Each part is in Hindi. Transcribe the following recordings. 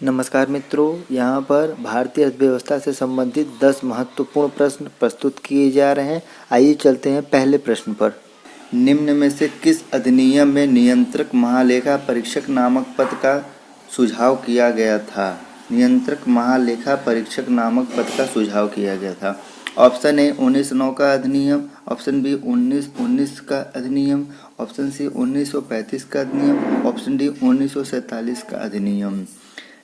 नमस्कार मित्रों, यहाँ पर भारतीय अर्थव्यवस्था से संबंधित 10 महत्वपूर्ण प्रश्न प्रस्तुत किए जा रहे हैं। आइए चलते हैं पहले प्रश्न पर। निम्न में से किस अधिनियम में नियंत्रक महालेखा परीक्षक नामक पद का सुझाव किया गया था? नियंत्रक महालेखा परीक्षक नामक पद का सुझाव किया गया था। ऑप्शन ए 1909 का अधिनियम, ऑप्शन बी 1919 का अधिनियम, ऑप्शन सी 1935 का अधिनियम, ऑप्शन डी 1947 का अधिनियम।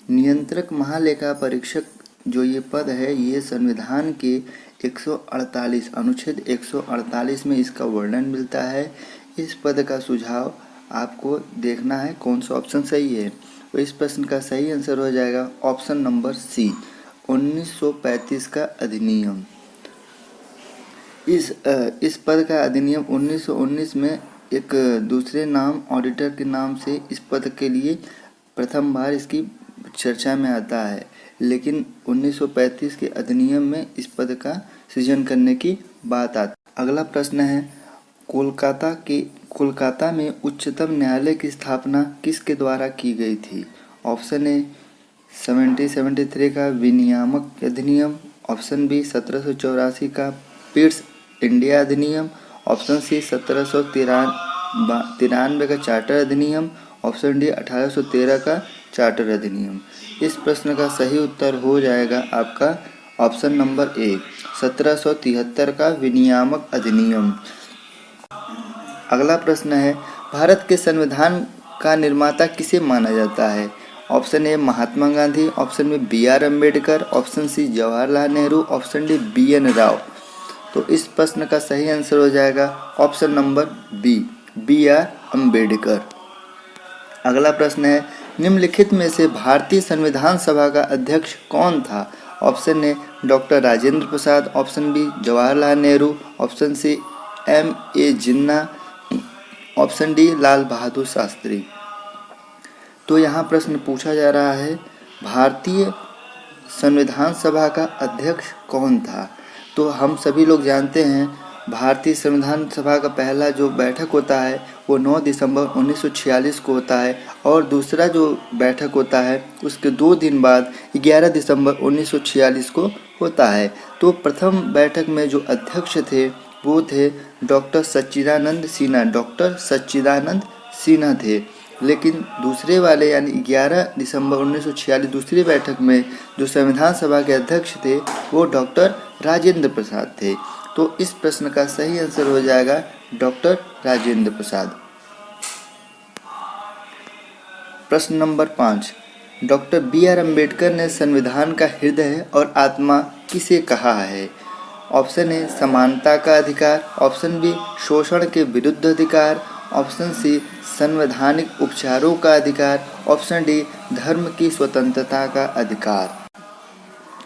नियंत्रक महालेखा परीक्षक जो ये पद है, ये संविधान के 148 अनुच्छेद 148 में इसका वर्णन मिलता है। इस पद का सुझाव आपको देखना है कौन सा ऑप्शन सही है। तो इस प्रश्न का सही आंसर हो जाएगा ऑप्शन नंबर सी 1935 का अधिनियम। इस पद का अधिनियम 1919 में एक दूसरे नाम ऑडिटर के नाम से इस पद के लिए प्रथम बार इसकी चर्चा में आता है, लेकिन 1935 के अधिनियम में इस पद का सृजन करने की बात आती है। अगला प्रश्न है, कोलकाता में उच्चतम न्यायालय की स्थापना किसके द्वारा की गई थी? ऑप्शन ए 1773 का विनियामक अधिनियम, ऑप्शन बी 1784 का पिट्स इंडिया अधिनियम, ऑप्शन सी 1793 का चार्टर अधिनियम, ऑप्शन डी 1813 का चार्टर अधिनियम। इस प्रश्न का सही उत्तर हो जाएगा आपका ऑप्शन नंबर ए 1773 का विनियामक अधिनियम। अगला प्रश्न है, भारत के संविधान का निर्माता किसे माना जाता है? Option A Mahatma Gandhi, option B B R. Ambedkar, option C Jawaharlal Nehru, option D B N. Rao. तो इस प्रश्न का सही आंसर हो जाएगा option number B B R. Ambedkar. अगला प्रश्न है, निम्नलिखित में से भारतीय संविधान सभा का अध्यक्ष कौन था? Option A doctor Rajendra Prasad, option B Jawaharlal Nehru, option C M.A. Jinnah, option D Lal Bahadur Shastri. तो यहाँ प्रश्न पूछा जा रहा है, भारतीय संविधान सभा का अध्यक्ष कौन था? तो हम सभी लोग जानते हैं भारतीय संविधान सभा का पहला जो बैठक होता है वो 9 दिसंबर 1946 को होता है, और दूसरा जो बैठक होता है उसके 2 दिन बाद 11 दिसंबर 1946 को होता है। तो प्रथम बैठक में जो अध्यक्ष थे वो थे डॉक्टर सच्चिदानंद सिन्हा थे, लेकिन दूसरे वाले यानी 11 दिसंबर 1946 दूसरी बैठक में जो संविधान सभा के अध्यक्ष थे वो डॉक्टर राजेंद्र प्रसाद थे। तो इस प्रश्न का सही आंसर हो जाएगा डॉक्टर राजेंद्र प्रसाद। प्रश्न नंबर 5, डॉक्टर बी.आर. अम्बेडकर ने संविधान का हृदय और आत्मा किसे कहा है? ऑप्शन ए समानता का अधिकार, ऑप्शन बी शोषण के विरुद्ध अधिकार, ऑप्शन सी संवैधानिक उपचारों का अधिकार, ऑप्शन डी धर्म की स्वतंत्रता का अधिकार।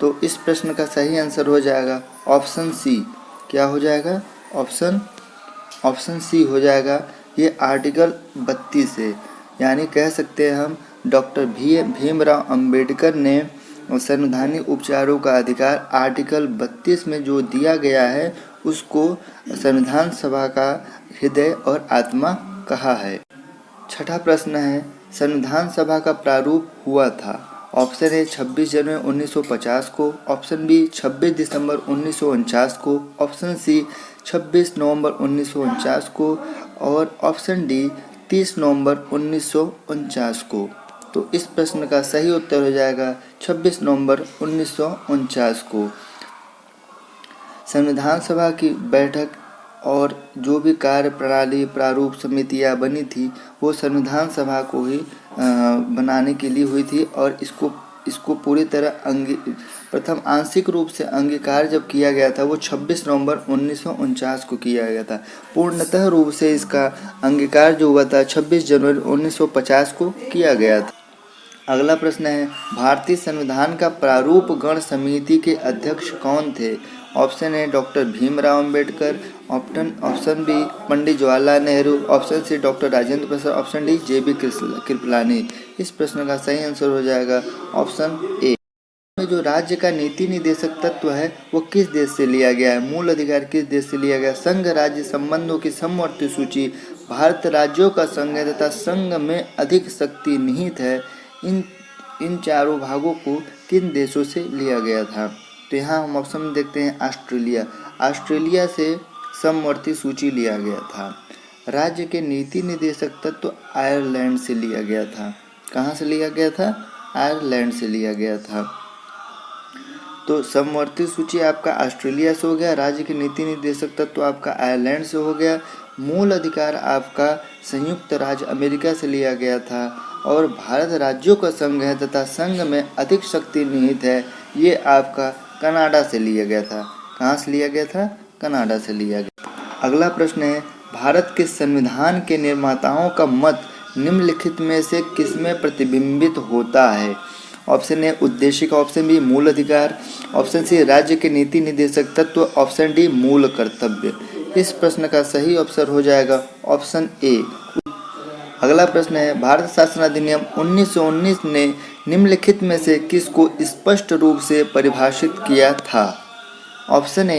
तो इस प्रश्न का सही आंसर हो जाएगा ऑप्शन सी। क्या हो जाएगा? ऑप्शन सी हो जाएगा। ये आर्टिकल 32 है, यानी कह सकते हैं हम डॉक्टर भीमराव अंबेडकर ने संवैधानिक उपचारों का अधिकार आर्टिकल 32 में जो दिया गया है उसको संविधान सभा का हृदय और आत्मा कहा है। छठा प्रश्न है, संविधान सभा का प्रारूप हुआ था? ऑप्शन ए 26 जनवरी 1950 को, ऑप्शन बी 26 दिसंबर 1949 को, ऑप्शन सी 26 नवंबर 1949 को, और ऑप्शन डी 30 नवंबर 1949 को। तो इस प्रश्न का सही उत्तर हो जाएगा 26 नवंबर 1949 को। संविधान सभा की बैठक और जो भी कार्य प्रणाली प्रारूप समितियाँ बनी थी वो संविधान सभा को ही बनाने के लिए हुई थी, और इसको पूरी तरह प्रथम आंशिक रूप से अंगीकार जब किया गया था वो 26 नवंबर 1949 को किया गया था। पूर्णतः रूप से इसका अंगीकार जो हुआ था 26 जनवरी 1950 को किया गया था। अगला प्रश्न है, भारतीय संविधान का प्रारूप गण समिति के अध्यक्ष कौन थे? Option A doctor Bhimrao Ambedkar, option B Pandit Jawaharlal Nehru, option C doctor Rajendra Prasad, option D J B. Kripalani. इस प्रश्न का सही आंसर हो जाएगा ऑप्शन ए। में जो राज्य का नीति निर्देशक तत्व है वो किस देश से लिया गया है? मूल अधिकार किस देश से लिया गया? संघ राज्य संबंधों की समवर्ती सूची। भारत राज्यों का संघ है तथा संघ में अधिक शक्ति निहित है। इन चारों भागों को किन देशों से लिया गया था? तो यहाँ हम ऑप्शन में देखते हैं ऑस्ट्रेलिया। ऑस्ट्रेलिया से समवर्ती सूची लिया गया था। राज्य के नीति निदेशक तत्व तो आयरलैंड से लिया गया था। कहाँ से लिया गया था? आयरलैंड से लिया गया था। तो समवर्ती सूची आपका ऑस्ट्रेलिया से हो गया, राज्य के नीति निदेशक तत्व तो आपका आयरलैंड से हो गया, मूल अधिकार आपका संयुक्त राज्य अमेरिका से लिया गया था, और भारत राज्यों का संघ है तथा संघ में अधिक शक्ति निहित है, ये आपका कनाडा से लिया गया था। कहाँ से लिया गया था? कनाडा से लिया गया। अगला प्रश्न है, भारत के संविधान के निर्माताओं का मत निम्नलिखित में से किसमें प्रतिबिंबित होता है? ऑप्शन ए उद्देशिका, ऑप्शन बी मूल अधिकार, ऑप्शन सी राज्य के नीति निदेशक तत्व, ऑप्शन डी मूल कर्तव्य। इस प्रश्न का सही उत्तर हो जाएगा ऑप्शन ए। अगला प्रश्न है, भारत शासन अधिनियम 1919 ने निम्नलिखित में से किसको स्पष्ट रूप से परिभाषित किया था? ऑप्शन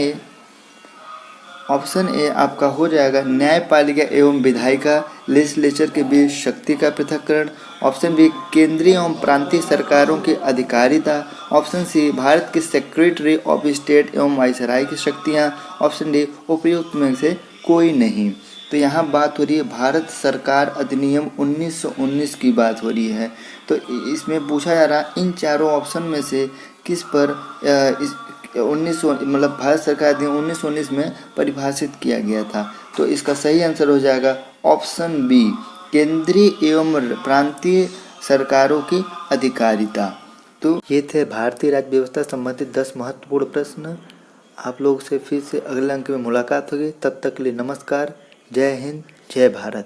ए आपका हो जाएगा न्यायपालिका एवं विधायिका लेजिस्लेचर के बीच शक्ति का पृथक्करण, ऑप्शन बी केंद्रीय एवं प्रांतीय सरकारों की अधिकारिता, ऑप्शन सी भारत की सेक्रेटरी ऑफ स्टेट एवं वायसराय की शक्तियाँ, ऑप्शन डी उपयुक्त में से कोई नहीं। तो यहाँ बात हो रही है भारत सरकार अधिनियम 1919 की बात हो रही है। तो इसमें पूछा जा रहा इन चारों ऑप्शन में से किस पर भारत सरकार अधिनियम 1919 में परिभाषित किया गया था। तो इसका सही आंसर हो जाएगा ऑप्शन बी केंद्रीय एवं प्रांतीय सरकारों की अधिकारिता। तो ये थे भारतीय राज्य व्यवस्था संबंधित 10 महत्वपूर्ण प्रश्न। आप लोग से फिर से अगले अंक में मुलाकात होगी। तब तक के लिए नमस्कार। जय हिंद, जय भारत।